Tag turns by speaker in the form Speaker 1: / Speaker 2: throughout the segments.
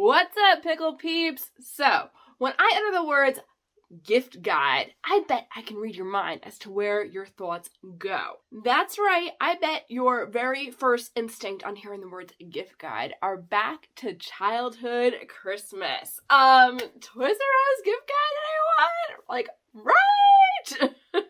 Speaker 1: What's up, pickle peeps? So, when I utter the words gift guide, I bet I can read your mind as to where your thoughts go. That's right, I bet your very first instinct on hearing the words gift guide are back to childhood Christmas. Toys R Us gift guide, anyone? Like, right!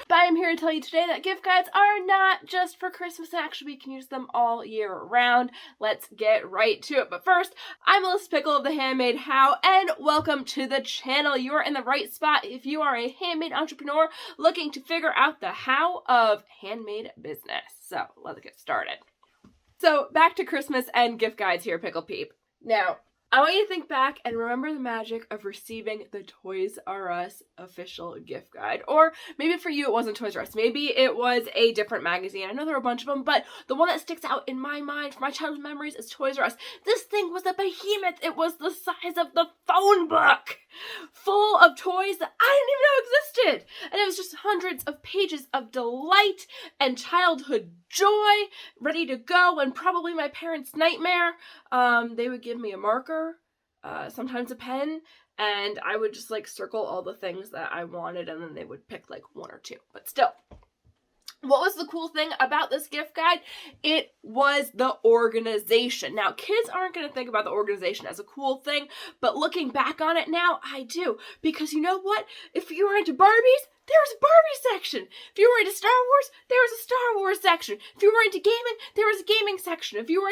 Speaker 1: But I'm here to tell you today that gift guides are not just for Christmas, and actually we can use them all year round. Let's get right to it. But first, I'm Melissa Pickle of the Handmade How, and welcome to the channel. You are in the right spot if you are a handmade entrepreneur looking to figure out the how of handmade business. So let's get started. So back to Christmas and gift guides here, Pickle Peep. Now, I want you to think back and remember the magic of receiving the Toys R Us official gift guide. Or maybe for you it wasn't Toys R Us. Maybe it was a different magazine. I know there are a bunch of them, but the one that sticks out in my mind for my childhood memories is Toys R Us. This thing was a behemoth. It was the size of the phone book, full of toys that I didn't even know existed. And it was just hundreds of pages of delight and childhood joy ready to go, and probably my parents' nightmare. They would give me a marker, sometimes a pen, and I would just like circle all the things that I wanted, and then they would pick like one or two. But still, what was the cool thing about this gift guide? It was the organization. Now, kids aren't going to think about the organization as a cool thing, but looking back on it now, I do. Because you know what? If you were into Barbies, there was a Barbie section. If you were into Star Wars, there was a Star Wars section. If you were into gaming, there was a gaming section. If you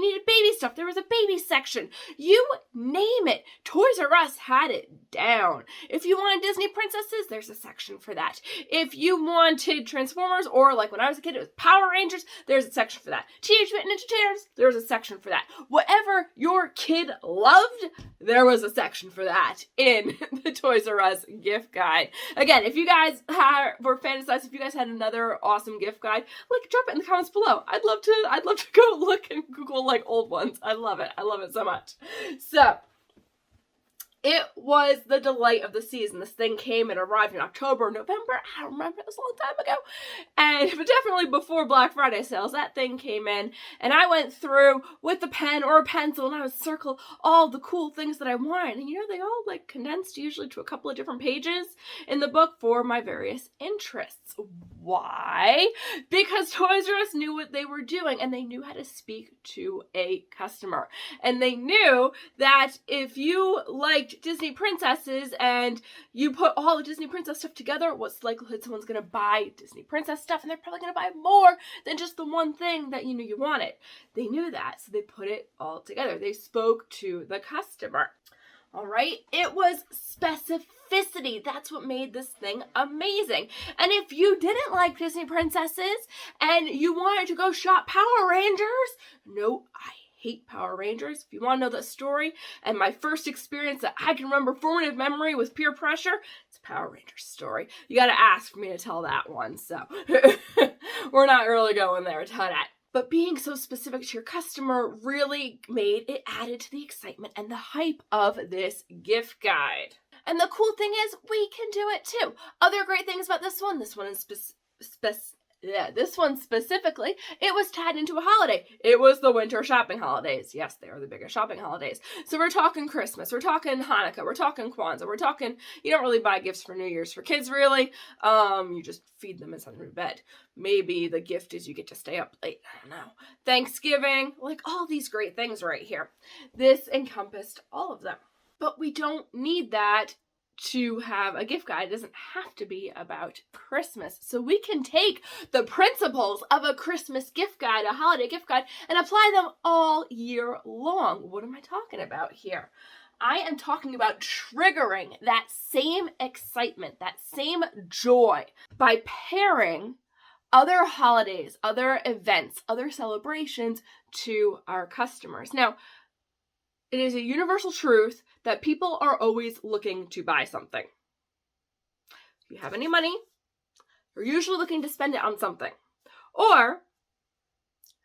Speaker 1: needed baby stuff, there was a baby section. You name it. Toys R Us had it down. If you wanted Disney princesses, there's a section for that. If you wanted Transformers, or like when I was a kid, it was Power Rangers, there's a section for that. Teenage Mutant Ninja Turtles, there's a section for that. Whatever your kid loved, there was a section for that in the Toys R Us gift guide. Again, if you guys were fantasized, if you guys had another awesome gift guide, like, drop it in the comments below. I'd love to go look and Google like old ones. I love it so much. So it was the delight of the season. This thing came, it arrived in October, November, I don't remember, it was a long time ago. But definitely before Black Friday sales, that thing came in, and I went through with a pen or a pencil, and I would circle all the cool things that I wanted. And you know, they all like condensed usually to a couple of different pages in the book for my various interests. Why? Because Toys R Us knew what they were doing, and they knew how to speak to a customer. And they knew that if you liked Disney princesses and you put all the Disney princess stuff together, what's the likelihood someone's gonna buy Disney princess stuff, and they're probably gonna buy more than just the one thing that you knew you wanted. They knew that, so they put it all together. They spoke to the customer. All right, it was specificity. That's what made this thing amazing. And if you didn't like Disney princesses and you wanted to go shop Power Rangers, no, I hate Power Rangers. If you want to know that story and my first experience that I can remember, formative memory with peer pressure, it's a Power Rangers story. You got to ask for me to tell that one, so we're not really going there to that. But being so specific to your customer really added to the excitement and the hype of this gift guide. And the cool thing is, we can do it too. Other great things about this one is this one specifically, it was tied into a holiday. It was the winter shopping holidays. Yes, they are the biggest shopping holidays. So we're talking Christmas, we're talking Hanukkah, we're talking Kwanzaa, we're talking, you don't really buy gifts for New Year's for kids, really. You just feed them and send them to bed. Maybe the gift is you get to stay up late. I don't know. Thanksgiving, like all these great things right here. This encompassed all of them. But we don't need that to have a gift guide. It doesn't have to be about Christmas. So we can take the principles of a Christmas gift guide, a holiday gift guide, and apply them all year long. What am I talking about here? I am talking about triggering that same excitement, that same joy by pairing other holidays, other events, other celebrations to our customers. Now, it is a universal truth that people are always looking to buy something. If you have any money, you're usually looking to spend it on something. Or,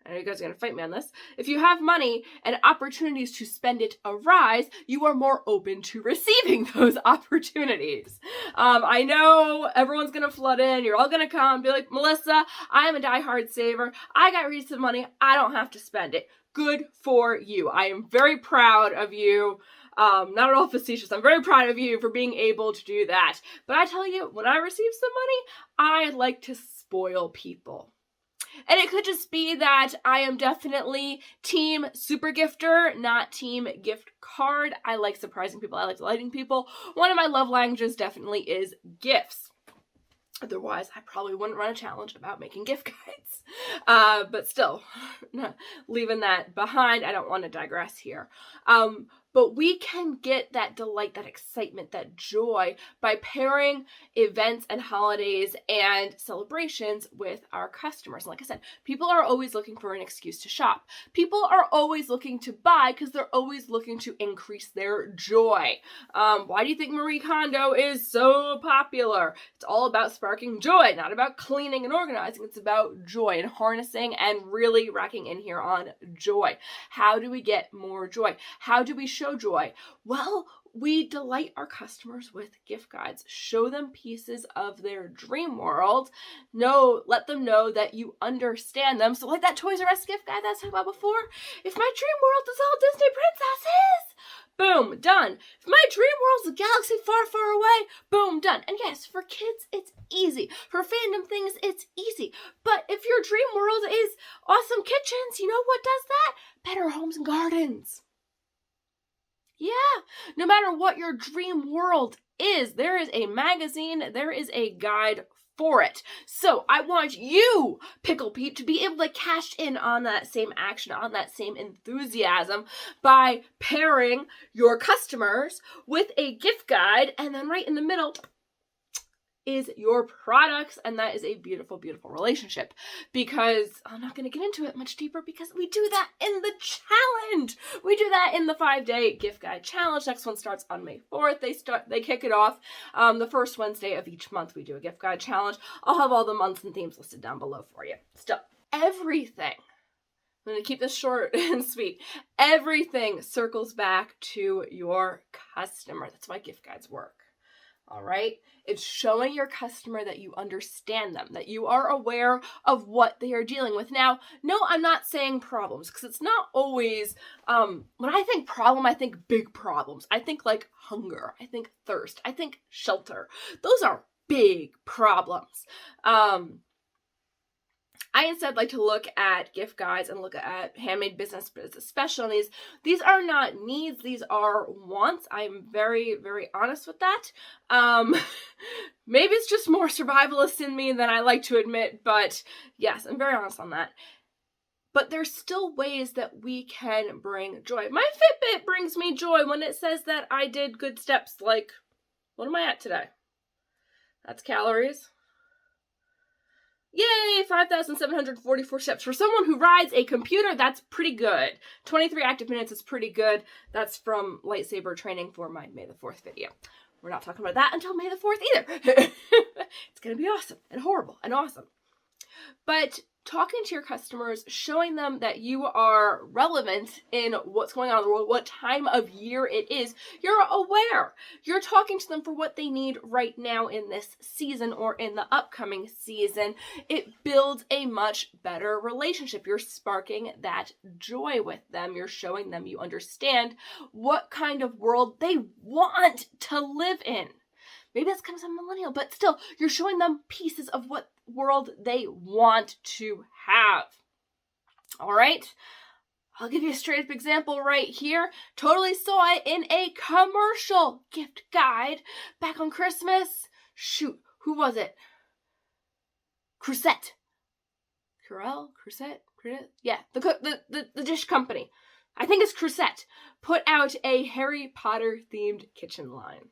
Speaker 1: I know you guys are going to fight me on this, if you have money and opportunities to spend it arise, you are more open to receiving those opportunities. I know everyone's going to flood in. You're all going to come and be like, Melissa, I am a diehard saver. I got recent money. I don't have to spend it. Good for you. I am very proud of you. Not at all facetious. I'm very proud of you for being able to do that. But I tell you, when I receive some money, I like to spoil people. And it could just be that I am definitely team super gifter, not team gift card. I like surprising people. I like delighting people. One of my love languages definitely is gifts. Otherwise, I probably wouldn't run a challenge about making gift guides. But still, leaving that behind, I don't want to digress here. But we can get that delight, that excitement, that joy by pairing events and holidays and celebrations with our customers. And like I said, people are always looking for an excuse to shop. People are always looking to buy because they're always looking to increase their joy. Why do you think Marie Kondo is so popular? It's all about sparking joy, not about cleaning and organizing. It's about joy and harnessing and really racking in here on joy. How do we get more joy? How do we show joy? Well, we delight our customers with gift guides. Show them pieces of their dream world. Let them know that you understand them. So like that Toys R Us gift guide that I talked about before, if my dream world is all Disney princesses, boom, done. If my dream world's a galaxy far, far away, boom, done. And yes, for kids, it's easy. For fandom things, it's easy. But if your dream world is awesome kitchens, you know what does that? Better homes and gardens. Yeah, no matter what your dream world is, there is a magazine, there is a guide for it. So I want you, Pickle Pete, to be able to cash in on that same action, on that same enthusiasm by pairing your customers with a gift guide, and then right in the middle is your products, and that is a beautiful, beautiful relationship. Because I'm not going to get into it much deeper because we do that in the challenge. We do that in the 5-day gift guide challenge. Next one starts on May 4th. They kick it off the first Wednesday of each month. We do a gift guide challenge. I'll have all the months and themes listed down below for you. Still, everything, I'm going to keep this short and sweet. Everything circles back to your customer. That's why gift guides work. All right? It's showing your customer that you understand them, that you are aware of what they are dealing with. Now, no, I'm not saying problems, because it's not always, when I think problem, I think big problems. I think like hunger, I think thirst, I think shelter. Those are big problems. I instead like to look at gift guides and look at handmade business specialties. These are not needs, these are wants. I'm very, very honest with that. Maybe it's just more survivalist in me than I like to admit, but yes, I'm very honest on that. But there's still ways that we can bring joy. My Fitbit brings me joy when it says that I did good steps, like, what am I at today? That's calories. Yay, 5,744 steps. For someone who rides a computer, that's pretty good. 23 active minutes is pretty good. That's from lightsaber training for my May the 4th video. We're not talking about that until May the 4th either. It's going to be awesome and horrible and awesome. But talking to your customers, showing them that you are relevant in what's going on in the world, what time of year it is, you're aware. You're talking to them for what they need right now in this season or in the upcoming season. It builds a much better relationship. You're sparking that joy with them. You're showing them you understand what kind of world they want to live in. Maybe that's kind of some millennial, but still, you're showing them pieces of what world they want to have. All right? I'll give you a straight up example right here. Totally saw it in a commercial gift guide back on Christmas. Shoot, who was it? Crusette. Crusette? Yeah, the dish company. I think it's Crusette. Put out a Harry Potter themed kitchen line.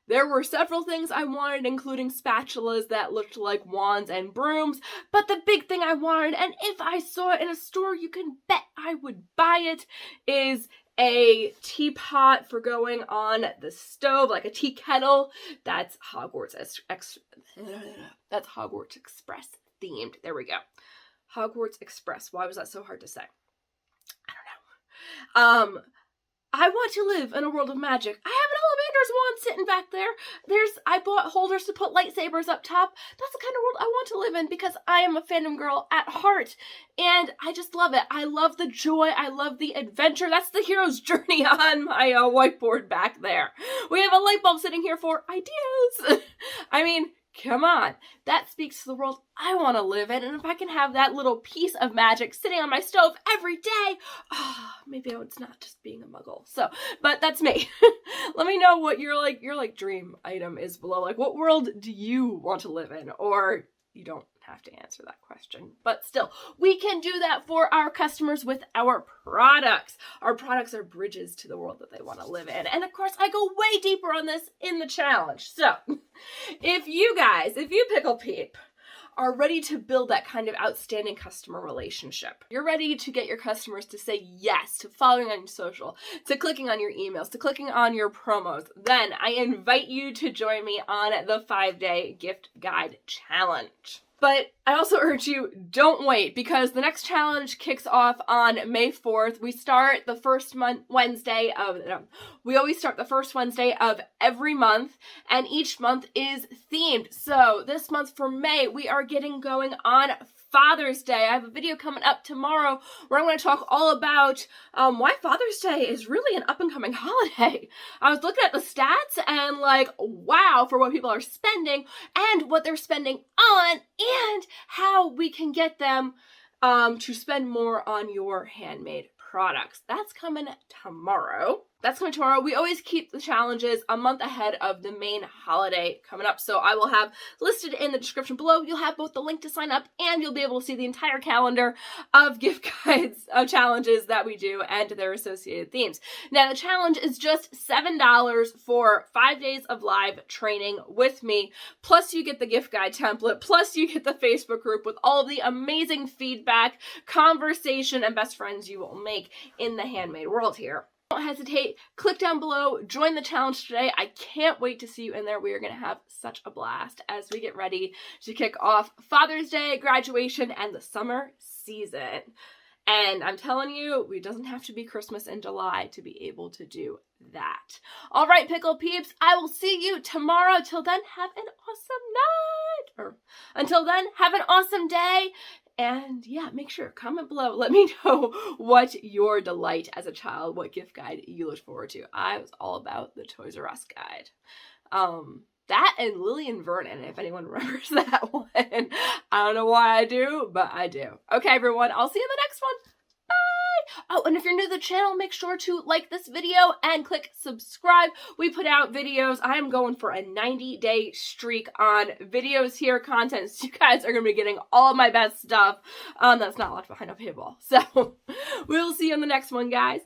Speaker 1: There were several things I wanted, including spatulas that looked like wands and brooms, but the big thing I wanted, and if I saw it in a store, you can bet I would buy it, is a teapot for going on the stove, like a tea kettle. That's Hogwarts Express themed. There we go. Hogwarts Express. Why was that so hard to say? I don't know. I want to live in a world of magic. I have an There's one sitting back there. I bought holders to put lightsabers up top. That's the kind of world I want to live in because I am a fandom girl at heart. And I just love it. I love the joy. I love the adventure. That's the hero's journey on my whiteboard back there. We have a light bulb sitting here for ideas. I mean, come on. That speaks to the world I want to live in. And if I can have that little piece of magic sitting on my stove every day, maybe it's not just being a muggle. So, but that's me. Let me know what your dream item is below. Like, what world do you want to live in? Or you don't have to answer that question. But still, we can do that for our customers with our products. Our products are bridges to the world that they want to live in. And of course, I go way deeper on this in the challenge. So, if you Pickle Peep, are ready to build that kind of outstanding customer relationship. You're ready to get your customers to say yes to following on your social, to clicking on your emails, to clicking on your promos. Then I invite you to join me on the 5-day gift guide challenge. But I also urge you, don't wait, because the next challenge kicks off on May 4th. We start the first Wednesday of, we always start the first Wednesday of every month, and each month is themed. So this month for May, we are getting going on Father's Day. I have a video coming up tomorrow where I'm going to talk all about why Father's Day is really an up-and-coming holiday. I was looking at the stats and like, wow, for what people are spending and what they're spending on and how we can get them to spend more on your handmade products. That's coming tomorrow. We always keep the challenges a month ahead of the main holiday coming up. So I will have listed in the description below. You'll have both the link to sign up and you'll be able to see the entire calendar of gift guides, of challenges that we do and their associated themes. Now the challenge is just $7 for 5 days of live training with me. Plus you get the gift guide template. Plus you get the Facebook group with all of the amazing feedback, conversation, and best friends you will make in the handmade world here. Don't hesitate, click down below, join the challenge today. I can't wait to see you in there. We are going to have such a blast as we get ready to kick off Father's Day, graduation, and the summer season. And I'm telling you, it doesn't have to be Christmas in July to be able to do that. All right, Pickle Peeps, I will see you tomorrow. Till then, have an awesome night. Or until then, have an awesome day. And yeah, make sure, comment below. Let me know what your delight as a child, what gift guide you looked forward to. I was all about the Toys R Us guide. That and Lily and Vernon, if anyone remembers that one. I don't know why I do, but I do. Okay, everyone, I'll see you in the next one. Oh, and if you're new to the channel, make sure to like this video and click subscribe. We put out videos. I am going for a 90-day streak on videos here, content. So you guys are going to be getting all of my best stuff that's not left behind a paywall. So we'll see you in the next one, guys.